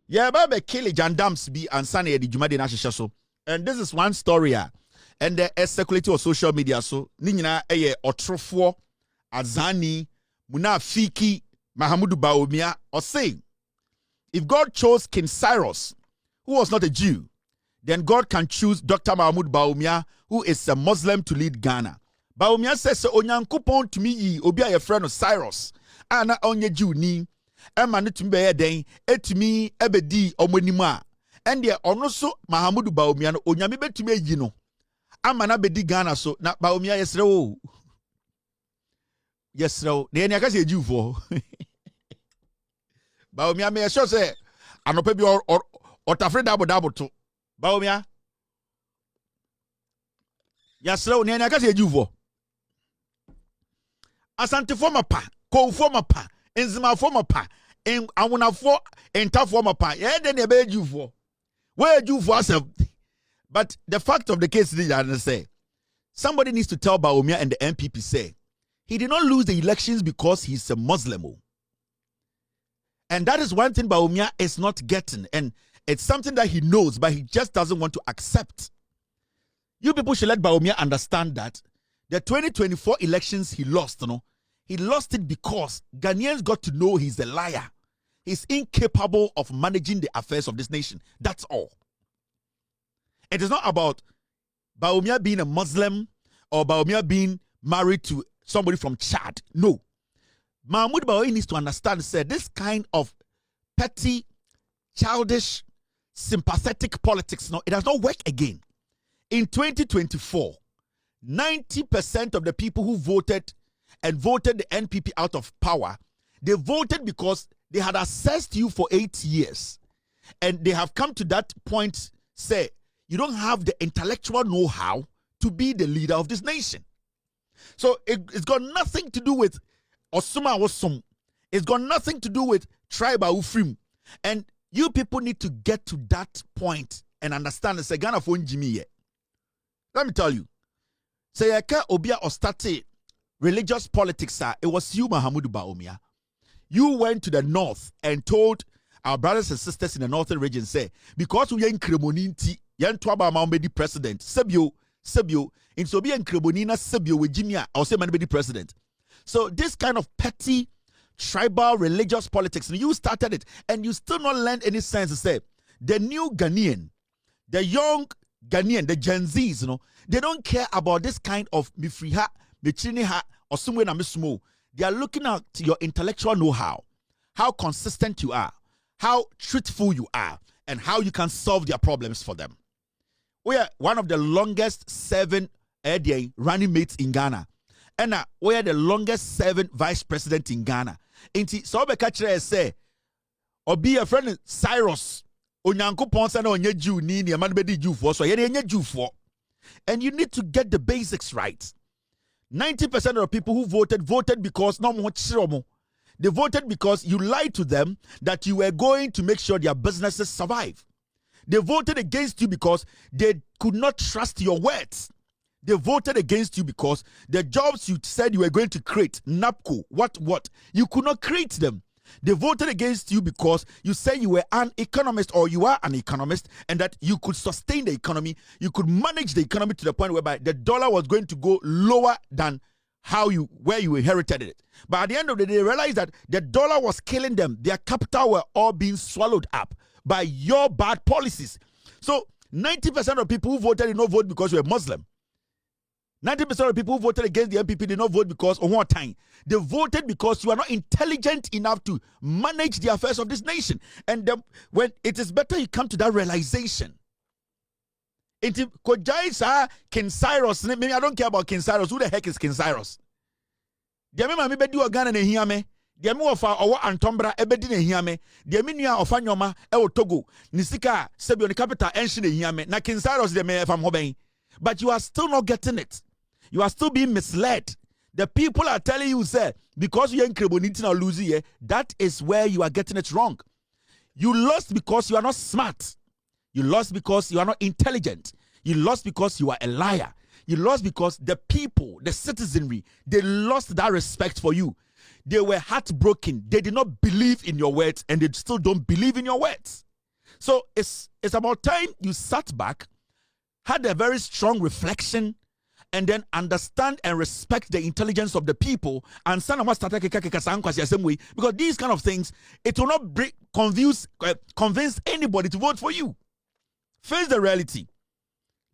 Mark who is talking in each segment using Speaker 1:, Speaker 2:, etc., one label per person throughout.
Speaker 1: Yeah, baby, kill jandams be and Sani the Jumadi Nashisha so. And this is one story. And the circulating on social media so. Nina otrofo azani muna fiki Mahamudu Bawumia or saying, if God chose King Cyrus, who was not a Jew, then God can choose Dr. Mahmoud Bawumia, who is a Muslim, to lead Ghana. Bawumia says, Onyankopon to me, obi a friend of Cyrus, ana onye Jew ni. Emma no tumi beye den etumi ebedi omonima ende ono so Mahamudu Bawumia no onyame betumi ayi no ama na bedi Ghana so na Bawumia yesrewo na ene aka se ejufo Bawumia me sure say anopa bi otafre dabo to Bawumia yesrewo na ene aka se ejufo asante forma pa ko forma pa enzima forma pa en awunafo enta forma pa ye de ne be jufo where jufo asem. But the fact of the case is that say somebody needs to tell Bawumia and the MPP say he did not lose the elections because he's a Muslim. And that is one thing Bawumia is not getting, and it's something that he knows but he just doesn't want to accept. You people should let Bawumia understand that the 2024 elections he lost, he lost it because Ghanaians got to know he's a liar. He's incapable of managing the affairs of this nation. That's all. It is not about Bawumia being a Muslim or Bawumia being married to somebody from Chad. No. Mahmoud Bawumia needs to understand, said this kind of petty, childish, sympathetic politics, it does not work again. In 2024, 90% of the people who voted and voted the NPP out of power, they voted because they had assessed you for 8 years. And they have come to that point, say, you don't have the intellectual know-how to be the leader of this nation. So it's got nothing to do with Osuma Osum. It's got nothing to do with tribal Ufrim. And you people need to get to that point and understand, say, Ghana for Jimmy. Let me tell you. Say, Obia Ostate religious politics, it was you, Mahamudu Bawumia. You went to the north and told our brothers and sisters in the northern region, say, because we are in Kremoninti, yan twaba mambedi president, Sebio, in so be in Kremonina, Sebio, with Jimmy, I'll say man be president. So this kind of petty, tribal, religious politics, you started it, and you still not learned any sense to say, the new Ghanaian, the young Ghanaian, the Gen Zs, they don't care about this kind of mifriha, michiniha, or somewhere na mismo. They are looking at your intellectual know-how, how consistent you are, how truthful you are, and how you can solve their problems for them. We are one of the longest serving running mates in Ghana. And we are the longest serving vice president in Ghana. Inti so be kachire say, obi a friend Cyrus, onyankopon say na onye Jew ni man be di Jew for, so ye nye Jew for. And you need to get the basics right. 90% of the people who voted because no more chiromo. They voted because you lied to them that you were going to make sure their businesses survive. They voted against you because they could not trust your words. They voted against you because the jobs you said you were going to create, NAPCO, what, you could not create them. They voted against you because you said you were an economist or you are an economist and that you could sustain the economy. You could manage the economy to the point whereby the dollar was going to go lower than where you inherited it. But at the end of the day, they realized that the dollar was killing them. Their capital were all being swallowed up by your bad policies. So 90% of people who voted did not vote because you were Muslim. 90% of people who voted against the MPP did not vote because of one time. They voted because you are not intelligent enough to manage the affairs of this nation. And when it is better you come to that realization. King Cyrus, maybe I don't care about King Cyrus. Who the heck is King Cyrus? Dear me be do a Ghana and hear me. Dear me of our Antombra ebedi ne hear me. Dear me of Fanyoma e Togo. Nisika Sebio the capital enshi ne hear me. Na King Cyrus de me if I'm hobbying. But you are still not getting it. You are still being misled. The people are telling you, sir, because you're in Kreboniti or losing, that is where you are getting it wrong. You lost because you are not smart. You lost because you are not intelligent. You lost because you are a liar. You lost because the people, the citizenry, they lost that respect for you. They were heartbroken. They did not believe in your words, and they still don't believe in your words. So it's about time you sat back, had a very strong reflection, and then understand and respect the intelligence of the people. And because these kind of things, it will not convince anybody to vote for you. Face the reality.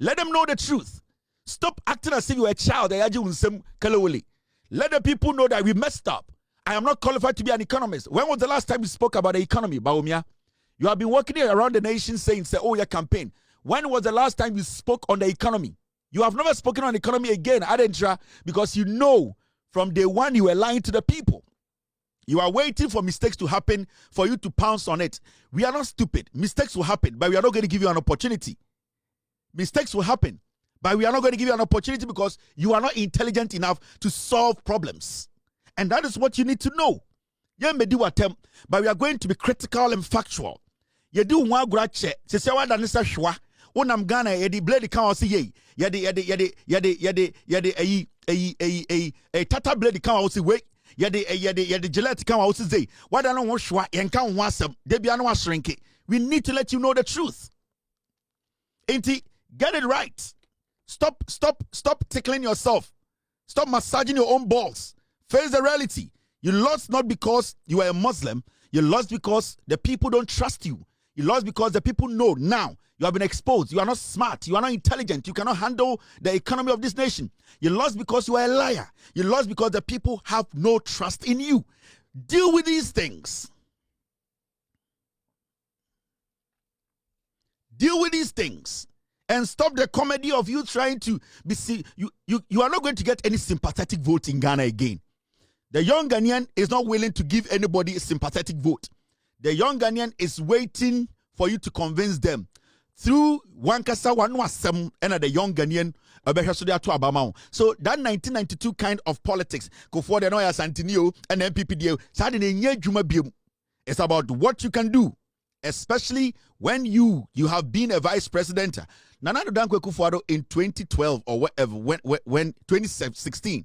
Speaker 1: Let them know the truth. Stop acting as if you're a child. Let the people know that we messed up. I am not qualified to be an economist. When was the last time you spoke about the economy, Bawumia? You have been working around the nation saying, oh, your campaign. When was the last time you spoke on the economy? You have never spoken on the economy again, Adentra, because you know from day one you were lying to the people. You are waiting for mistakes to happen for you to pounce on it. We are not stupid. Mistakes will happen, but we are not going to give you an opportunity. Mistakes will happen, but we are not going to give you an opportunity because you are not intelligent enough to solve problems. And that is what you need to know. You may do attempt, but we are going to be critical and factual. You do one grache. Se se wa danisa shwa. Unam Ghana yedi blade kan wasi ye. Yedi tata blade kan wasi we. Yedi Gillette kan wasi say. Wada no shwa yenkan wasem. Debi anu wasrenke. We need to let you know the truth. Inti, get it right. Stop tickling yourself. Stop massaging your own balls. Face the reality. You lost not because you are a Muslim. You lost because the people don't trust you. You lost because the people know now you have been exposed. You are not smart. You are not intelligent. You cannot handle the economy of this nation. You lost because you are a liar. You lost because the people have no trust in you. Deal with these things. Deal with these things. And stop the comedy of you trying to be you are not going to get any sympathetic vote in Ghana again. The young Ghanaian is not willing to give anybody a sympathetic vote. The young Ghanaian is waiting for you to convince them through Wankasa Wanwasem and the young Ghanaian. So that 1992 kind of politics, go for the Noya Santinio and MPPDA, it's about what you can do, especially when you have been a vice president. Nana Dankwe Kufuado in 2012 or whatever, when 2016.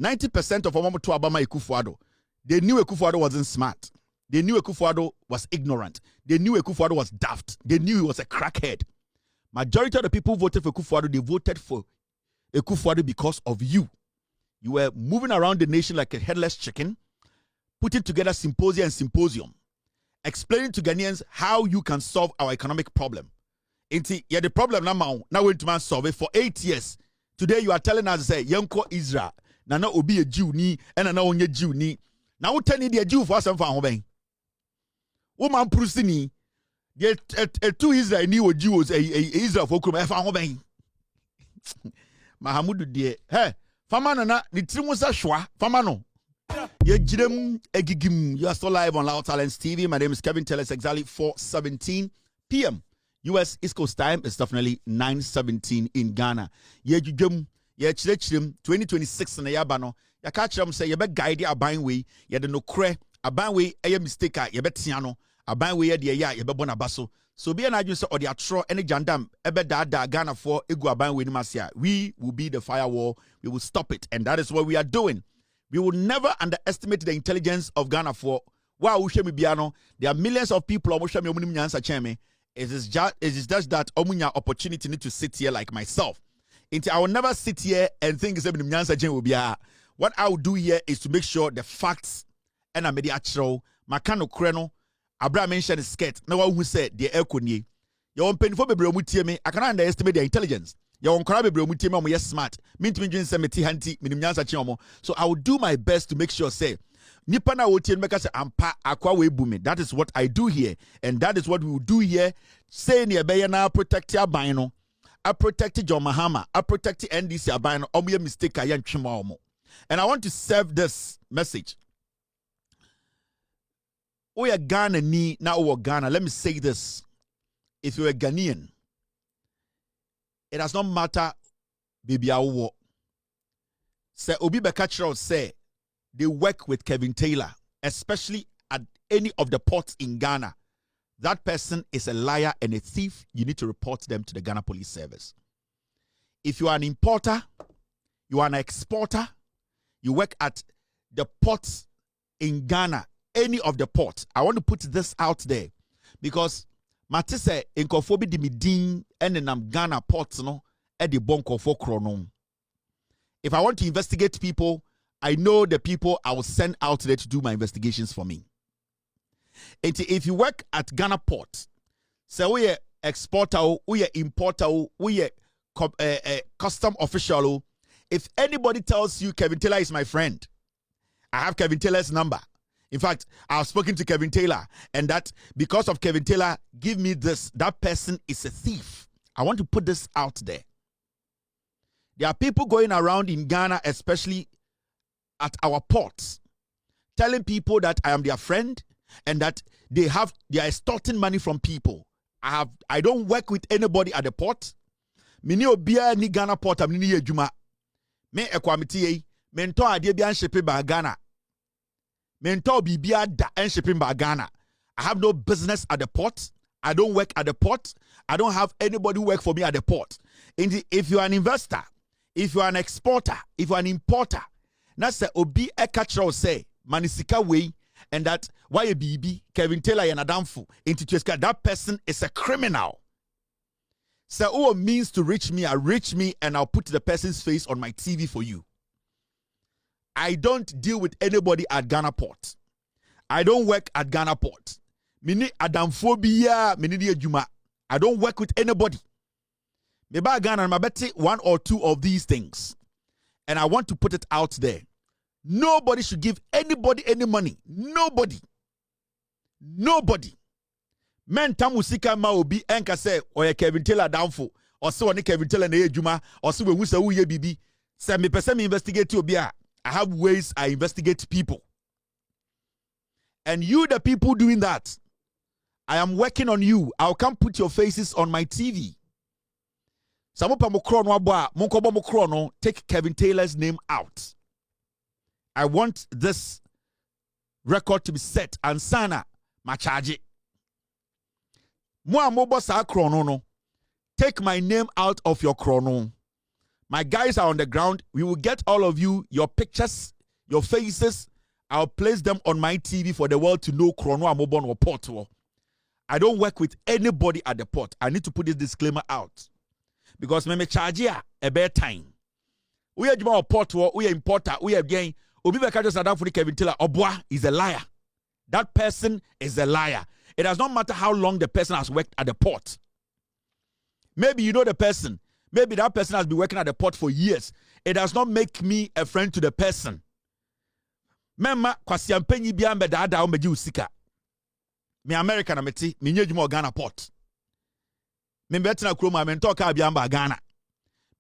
Speaker 1: 90% of Omoto Obama Ekufuado, they knew Ekufuado wasn't smart. They knew Ekufuado was ignorant. They knew Ekufuado was daft. They knew he was a crackhead. Majority of the people who voted for Ekufuado, they voted for Ekufuado because of you. You were moving around the nation like a headless chicken, putting together symposium, explaining to Ghanaians how you can solve our economic problem. Yeah, the problem now we're to solve it for 8 years. Today you are telling us, say, Yanko Israel. Nana obi a Jew ni and na onye Jew ni. Na wo tani de Jew for asem fa ho ben. Wo man prusini de two Israel ni wo Jews Israel for krum e fa ho ben. Mahamudu de he fama na ni trimu sa hwa fama no. Ye jirem egigim. You are still live on Loud Talents TV. My name is Kevin. Tell us exactly 4:17 p.m. US East Coast time. It's definitely 9:17 in Ghana. Ye jujum ye chirechirem 2026 na yaba no ya ka kiram say ye be guide aban we ye de no kre aban we eye mistake a ye betia no aban we ye de ye a ye be bona baso so be na adwun say ode atro ene jandam ebe da Ghana for egu aban we ni masia. We will be the firewall. We will stop it, and that is what we are doing. We will never underestimate the intelligence of Ghana for wa wo hwe me bia no. There are millions of people omo hwe me omunim nyansa cheme. It is just that omunya opportunity need to sit here like myself. I will never sit here and think what I will do here is to make sure the facts and a mediatro, Makano Kreno, Abraham mentioned the skate. No one who said the air kunye. You won't pay for me. I cannot underestimate their intelligence. You won't cry me smart. Mean to me, hanti, chiomo. So I will do my best to make sure, say, Nipana wotie make us ampa akwa we booming. That is what I do here, and that is what we will do here. Say near na protect your bino. I protected John Mahama. I protected NDC Abano. Omuye mistake I am. And I want to serve this message. We are Ghana ni now we Ghana. Let me say this. If you're a Ghanaian, it does not matter baby awo. Say Obi Bekachiro say they work with Kevin Taylor, especially at any of the ports in Ghana. That person is a liar and a thief. You need to report them to the Ghana Police Service. If you are an importer, you are an exporter, you work at the ports in Ghana, any of the ports. I want to put this out there because mate say nkofo bi di me din enenam Ghana ports no e de bonkofo krono. If I want to investigate people, I know the people I will send out there to do my investigations for me. And if you work at Ghana port, say we are exporter, we are importer, we are custom official. If anybody tells you Kevin Taylor is my friend, I have Kevin Taylor's number. In fact, I've spoken to Kevin Taylor, and that because of Kevin Taylor, give me this. That person is a thief. I want to put this out there. There are people going around in Ghana, especially at our ports, telling people that I am their friend and that they are extorting money from people. I don't work with anybody at the port. Mini obia ni Ghana port am ni ejuma. Me ekwamiti ye, mento ade bia shipping by Ghana. Mento bibia da shipping by Ghana. I have no business at the port. I don't work at the port. I don't have anybody who work for me at the port. If you are an investor, if you are an exporter, if you are an importer, na say obi e catcher say manisika way and that why a BB Kevin Taylor and Adamfu into that person is a criminal. So who means to reach me and I'll put the person's face on my TV for you. I don't deal with anybody at Ghana port. I don't work at Ghana port. Mini Adamphobia, mini Juma. I don't work with anybody. Maybe Ghana, I bet one or two of these things. And I want to put it out there. Nobody should give anybody any money. Nobody. Men tamusika ma obi enka say oye Kevin Taylor downfall or so one Kevin Taylor na ejuma or so we who say uye bibi say me person me investigate obi a. I have ways I investigate people. And you the people doing that, I am working on you. I'll come put your faces on my TV. Take Kevin Taylor's name out. I want this record to be set and sana machaji. Take my name out of your chrono. My guys are on the ground. We will get all of you, your pictures, your faces. I'll place them on my TV for the world to know chrono amobon or port. I don't work with anybody at the port. I need to put this disclaimer out. Because me charge a bad time. We are Juma port, we are importer, we are Gyan. Obi Beka just Adam for Kevin Taylor. Obwa is a liar. That person is a liar. It does not matter how long the person has worked at the port. Maybe you know the person. Maybe that person has been working at the port for years. It does not make me a friend to the person. Mema kwasiampenyi bia mbeda omeji usika. Me American ameti, me nye Ghana port. Me betina kroma me ntoka bia mba Ghana.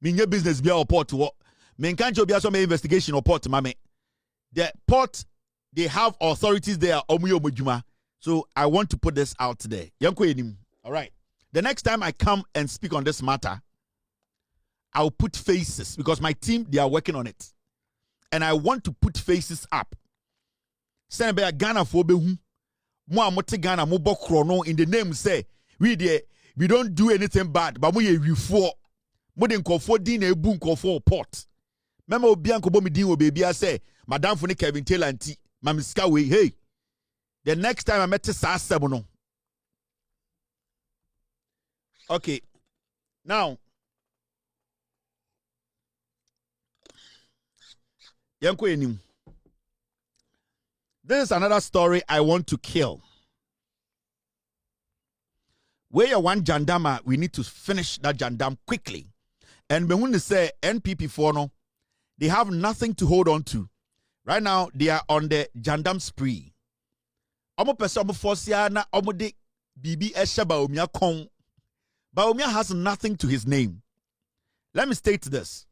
Speaker 1: Me nye business bia o port wo. Me nkanche bia so me investigation o port mame. The port, they have authorities there omuyo mojuma. So I want to put this out there. All right. The next time I come and speak on this matter, I'll put faces because my team, they are working on it. And I want to put faces up. Send be Ghana for behu. Mo amote Ghana mo bo krono in the name say we don't do anything bad, but we refo. Mo den kofo din na ebu nkofo port. Mema obi anko bo mi din wo baby I say Madam Funi Kevin Taylor anti mamiska we hey. The next time I met Sasebo no. Okay. Now this is another story I want to kill. Where you want Jandama, we need to finish that Jandam quickly. And when they say NPP for no, they have nothing to hold on to. Right now, they are on the Jandam spree. Omo person omo forcia na omo de bibi esha Bawumia kon. Bawumia has nothing to his name. Let me state this.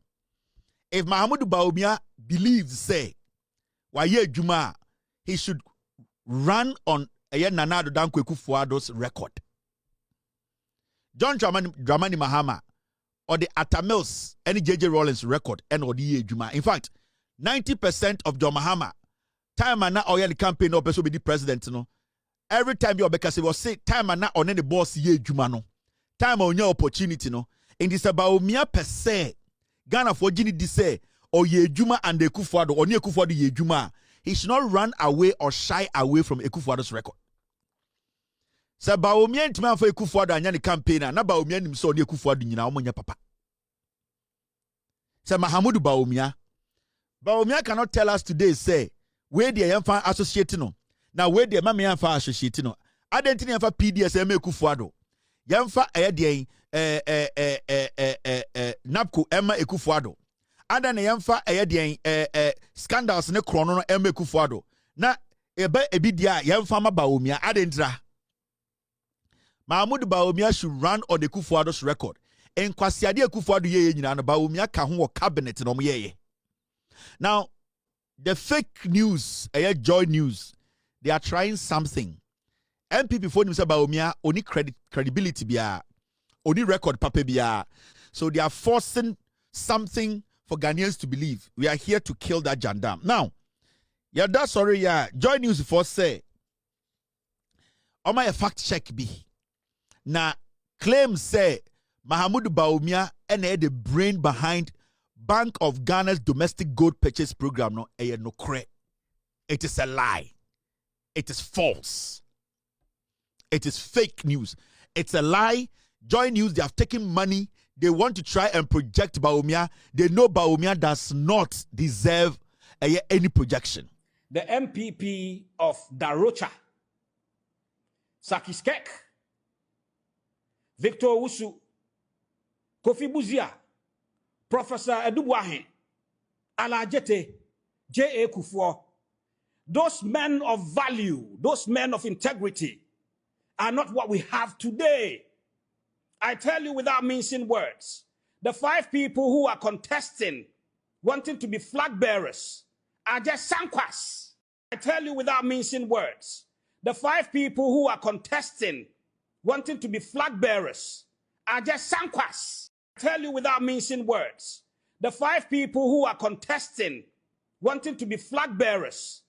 Speaker 1: If Mahamudu Bawumia believes, say, Waye Juma, he should run on Nana Danko Kufuado's record. John Dramani Mahama or the Atamils, any JJ Rollins record, and or the Juma. In fact, 90% of John Mahama, time and now the campaign or person be the president, no. Every time you because he will say time and now on any boss ye Juma no. Time on your opportunity, no. In this about Mia per se. Ghana for Jini Dise or Yejuma and the Kufuado or near Kufuado Yejuma. He should not run away or shy away from Ekufuado's record. Sɛ Bawumia ntimi amfa Ekufuado anya ne campaign na Bawumia nim so ne Ekufuado nyina omonya papa. Sɛ Mahamudu Bawumia cannot tell us today say where the yamfa associate no. Now where the mama yamfa associate no. Identity yamfa PDS Ekufuado. Yamfa ayɛ Napco Emma Ekufuado. Ada na yamfa ayɛ scandals ne krono no Emma Ekufuado. Na ebe ebidia yamfa ma Bawumia adentra. Mahamudu Bawumia should run on the Ekufuado's record. En kwasiade Ekufuado ye nyina no Bawumia ka ho cabinet no ye. Now, the fake news, JoyNews, they are trying something. MPP for himself Bawumia only credibility biya, only record paper biya. So they are forcing something for Ghanaians to believe. We are here to kill that jandam. Now, that's sorry, JoyNews for say, on my fact check be. Now, claim say Mahamudu Bawumia and the brain behind Bank of Ghana's domestic gold purchase program no kre. It is a lie. It is false. It is fake news. It's a lie. JoyNews, they have taken money. They want to try and project Bawumia. They know Bawumia does not deserve any projection.
Speaker 2: The MPP of Darocha, Sakiskek, Victor Wusu, Kofi Buzia, Professor Edubuahe, Alajete, J.A. Kufuor, those men of value, those men of integrity are not what we have today. I tell you without mincing words, the 5 people who are contesting, wanting to be flag bearers, are just sankwas. I tell you without mincing words, the 5 people who are contesting, wanting to be flag bearers, are just sankwas. I tell you without mincing words, the 5 people who are contesting, wanting to be flag bearers,